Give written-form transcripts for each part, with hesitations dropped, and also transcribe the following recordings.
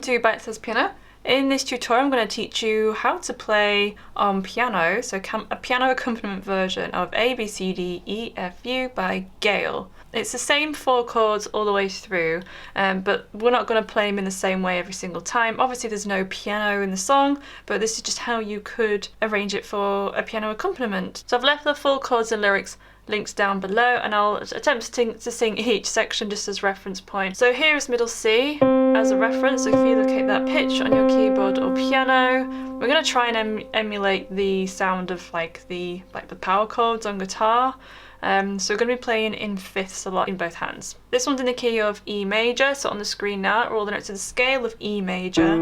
Welcome to Bitesize Piano. In this tutorial I'm going to teach you how to play on piano, so a piano accompaniment version of ABCDEFU by GAYLE. It's the same 4 chords all the way through, but we're not going to play them in the same way every single time. Obviously there's no piano in the song, but this is just how you could arrange it for a piano accompaniment. So I've left the full chords and lyrics links down below, and I'll attempt to sing each section just as reference point. So here is middle C as a reference. So if you locate that pitch on your keyboard or piano, we're going to try and emulate the sound of like the power chords on guitar. So we're going to be playing in fifths a lot in both hands. This one's in the key of E major, so on the screen now are all the notes of the scale of E major.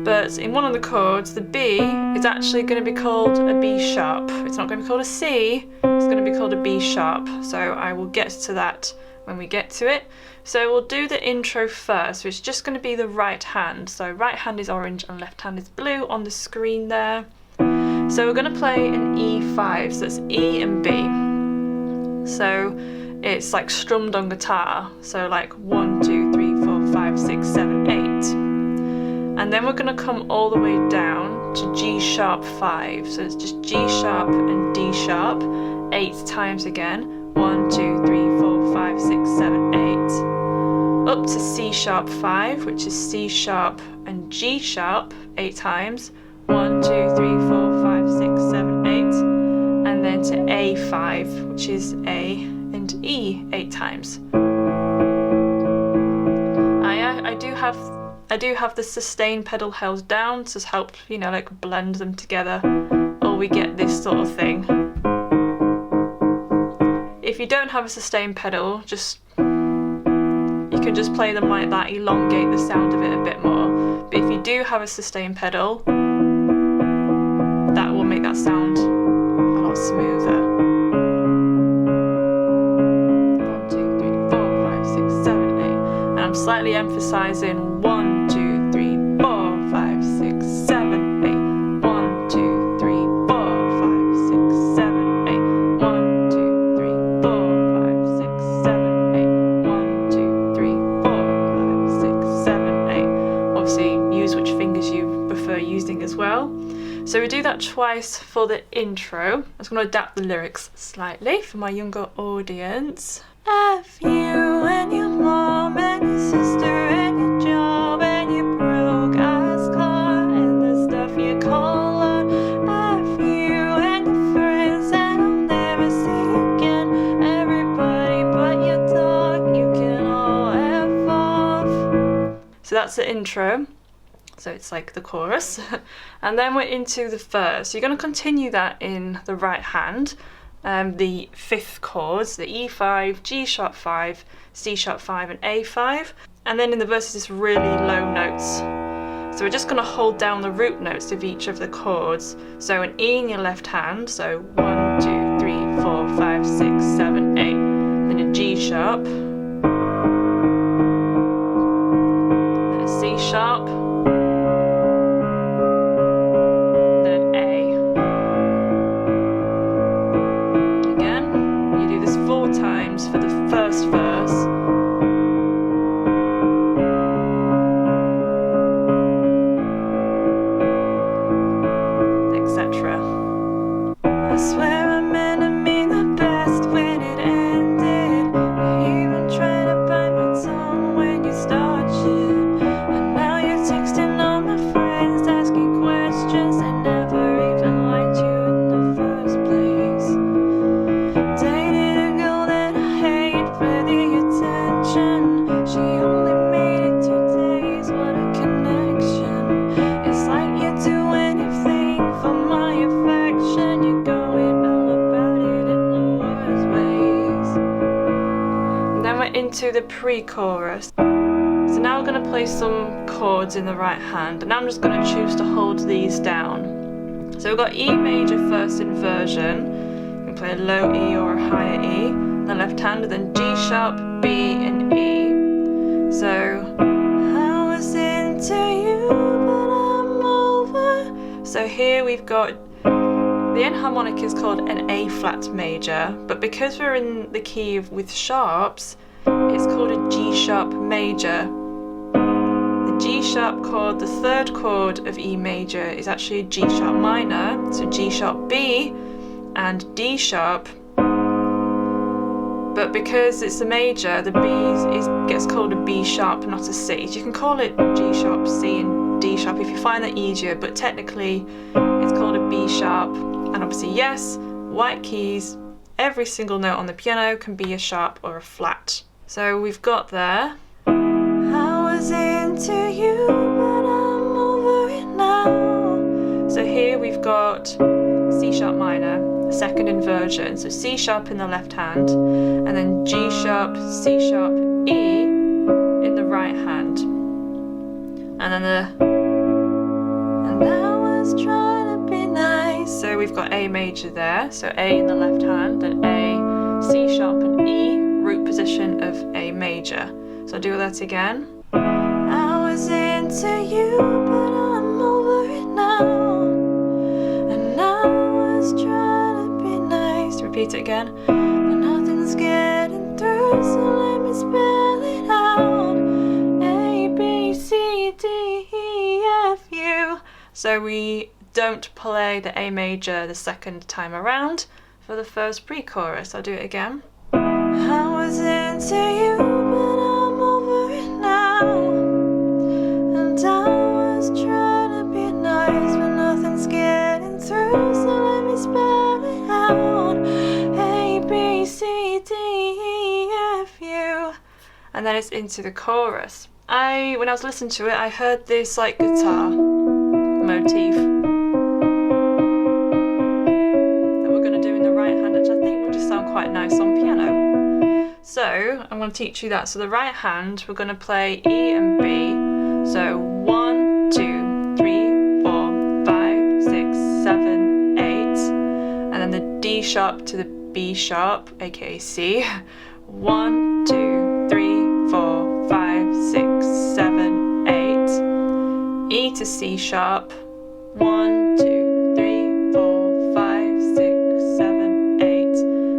But in one of the chords, the B is actually going to be called a B sharp. It's not going to be called a C, it's going to be called a B sharp. So I will get to that when we get to it. So we'll do the intro first, which is just going to be the right hand. So right hand is orange and left hand is blue on the screen there. So we're going to play an E5, so it's E and B. So it's like strummed on guitar, so like 1, 2, 3, 4, 5, 6, 7, 8. And then we're going to come all the way down to G sharp 5. So it's just G sharp and D sharp 8 times again. 1, 2, 3, 4, 5, 6, 7, 8. Up to C sharp 5, which is C sharp and G sharp 8 times. 1, 2, 3, 4, 5, 6, 7, 8. And then to A5, which is A and E 8 times. I do have the sustain pedal held down to help, like blend them together, or we get this sort of thing. If you don't have a sustain pedal, you can just play them like that, elongate the sound of it a bit more. But if you do have a sustain pedal, that will make that sound a lot smoother. 1, 2, 3, 4, 5, 6, 7, 8. And I'm slightly emphasizing 1, 2, 3, 4, 5, 6, 7, 8. 1, 2, 3, 4, 5, 6, 7, 8. 1, 2, 3, 4, 5, 6, 7, 8. 1, 2, 3, 4, 5, 6, 7, 8. Obviously use which fingers you prefer using as well. So we do that twice for the intro. I'm just going to adapt the lyrics slightly for my younger audience. F you and your mom and your sister and your job and your broke ass car and the stuff you call on. F you and your friends that I'll never see again. Everybody but your dog, you can all F off. So that's the intro. So it's like the chorus. And then we're into the verse. So you're going to continue that in the right hand. The fifth chords, the E5, G sharp 5, C sharp 5 and A5. And then in the verses it's really low notes. So we're just going to hold down the root notes of each of the chords. So an E in your left hand, so 1, 2, 3, 4, 5, 6, 7, 8. Then a G sharp. Then a C sharp. For the first verse. Etc. I swear I meant to mean the best when it ended. I even tried to bite my tongue when you started shit. And now you're texting all my friends asking questions that never even liked you in the first place. Dated a girl that for the attention. She only made it 2 days, what a connection. It's like you do anything for my affection. You're going all about it in the worst ways. And then we're into the pre-chorus. So now we're going to play some chords in the right hand, and now I'm just going to choose to hold these down. So we've got E major first inversion. You can play a low E or a higher E. The left hand, and then G sharp, B and E. So I was into you, but I'm over. So here we've got the end harmonic is called an A flat major, but because we're in the key with sharps, it's called a G sharp major. The G sharp chord, the third chord of E major, is actually a G sharp minor, so G sharp B and D sharp. But because it's a major, the B gets called a B sharp, not a C. So you can call it G sharp, C and D sharp if you find that easier, but technically it's called a B sharp. And obviously, yes, white keys, every single note on the piano can be a sharp or a flat. So we've got there. I was into you, but I'm over it now. So here we've got C sharp minor, second inversion, so C sharp in the left hand, and then G sharp, C sharp, E in the right hand. And then and I was trying to be nice. So we've got A major there, so A in the left hand, and A, C sharp and E, root position of A major. So I'll do that again. I was into you, but I'm over it now. And I was trying to be nice. Repeat it again. But nothing's getting through, so let me spell it out. A, B, C, D, E, F, U. So we don't play the A major the second time around for the first pre-chorus. I'll do it again. I was into you, but I'm over it now. And I was trying to be nice, but nothing's getting through, so let me spell it out. A, B, C, D, E, F, U. And then it's into the chorus. When I was listening to it, I heard this like guitar motif that we're going to do in the right hand, which I think will just sound quite nice on piano. So I'm going to teach you that. So the right hand, we're going to play E and B. So 1, 2, 3, 4, 5, 6, 7, 8. And then the D sharp to the B sharp, aka C. 1, 2, 3, 4, 5, 6, 7, 8. E to C sharp. 1, 2, 3, 4, 5, 6, 7, 8.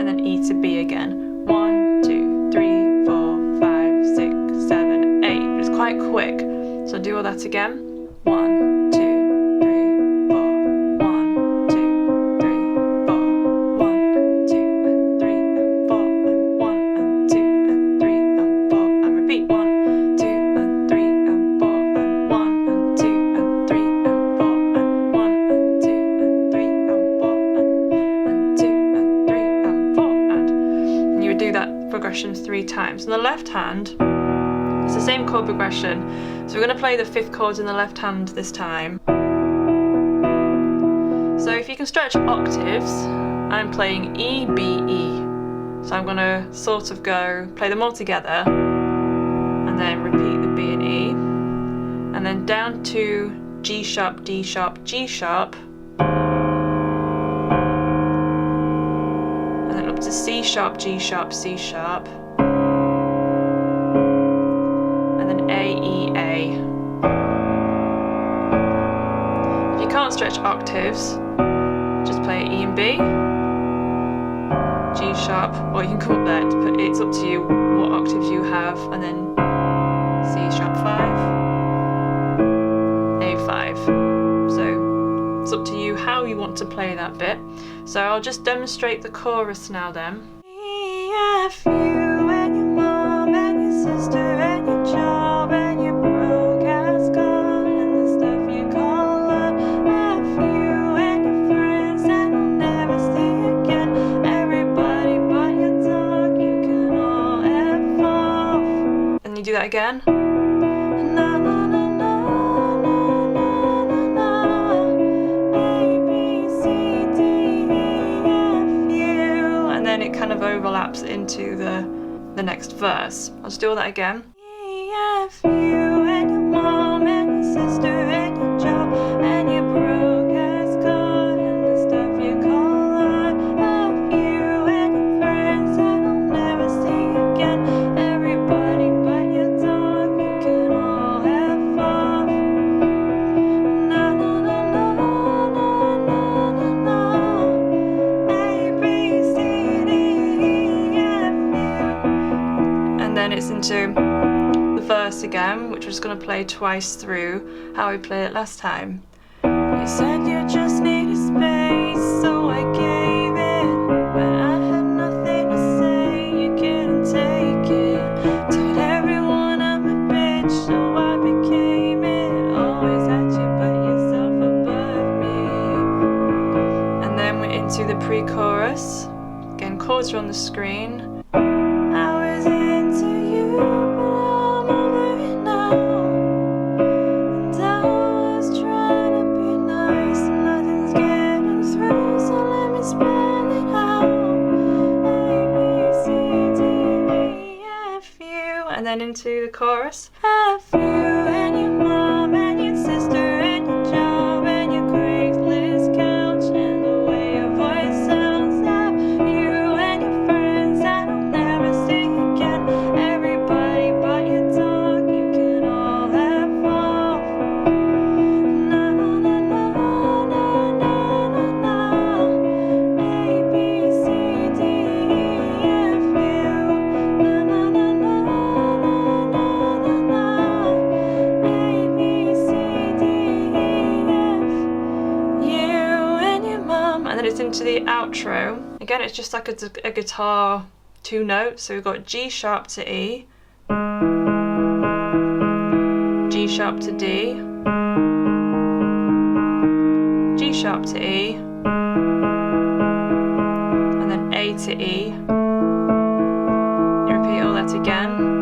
And then E to B again. 1, 2, 3, 4, 5, 6, 7, 8. It's quite quick. So I'll do all that again. 1, 2, 3, 4. 1, 2, 3, 4. 1, 2, 3, 4. 1, 2, 3, 4. And repeat. 1, 2, 3, 4. 1, 2, 3, 4. 1, 2, 3, 4. 2, 3, 4. And you would do that progression 3 times. On the left hand, it's the same chord progression. So we're going to play the 5th chords in the left hand this time. So if you can stretch octaves, I'm playing E, B, E. So I'm going to sort of play them all together, and then repeat the B and E. And then down to G sharp, D sharp, G sharp. And then up to C sharp, G sharp, C sharp. A, E, A. If you can't stretch octaves, just play E and B, G sharp, or you can come up there, but it's up to you what octaves you have, and then C sharp 5, A5. So it's up to you how you want to play that bit. So I'll just demonstrate the chorus now then. E, F, U, and your mom, and your sister, and your job, and your broke ass car, and the stuff you call love. F, you, and your friends that you'll never see again. Everybody but your dog, you can all F off. And you do that again. Na, na, na, na, na, na, na, na. A, B, C, D, E, F, U. And then it kind of overlaps into the next verse. I'll just do all that again. E, F, U, and your mom, and your sister, and your job, and your broke ass car, and the stuff you call love. F, you, and your friends that I'll never see again. Everybody but your dog, you can all F off. Na, na, na, na, na, na, na, na. A, B, C, D, E, F, U. And listen to the verse again, which we're just going to play twice through how we played it last time. You said you just needed space, so I gave it. When I had nothing to say, you couldn't take it. Told everyone I'm a bitch, so I became it. Always had you put yourself above me. And then we're into the pre-chorus. Again, chords are on the screen. I was into you, but I'm over it now. And I was trying to be nice, and nothing's getting through, so let me spell it out. ABCDEFU. And then into the chorus. F you and your mom and your sister and your job and your Craigslist couch and the way your voice sounds. F you and your friends that I'll never see again. Everybody but your dog, you can all have off. Na na na na na na na na. ABCDEFU. Na na na na na na na na. ABCDEF. You and your mum. And then it's into the outro. Again, it's just like a guitar 2 notes. So we've got G sharp to E, G sharp to D, G sharp to E, and then A to E. You repeat all that again.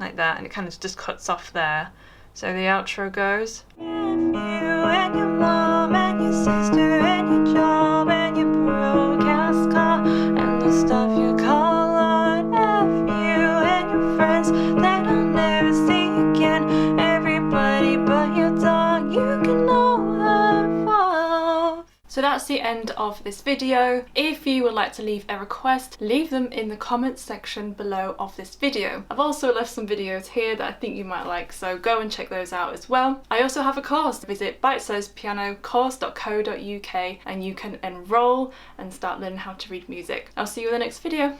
Like that, and it kind of just cuts off there. So the outro goes. You and your mom and your sister and your job and your broadcast car and the stuff you call art. F you and your friends that I'll never see again. Everybody but your dog, you can all have off. So that's the end of this video. If you would like to leave a request, leave them in the comments section below of this video. I've also left some videos here that I think you might like, so go and check those out as well. I also have a course. Visit Bitesize Piano course.co.uk and you can enroll and start learning how to read music. I'll see you in the next video.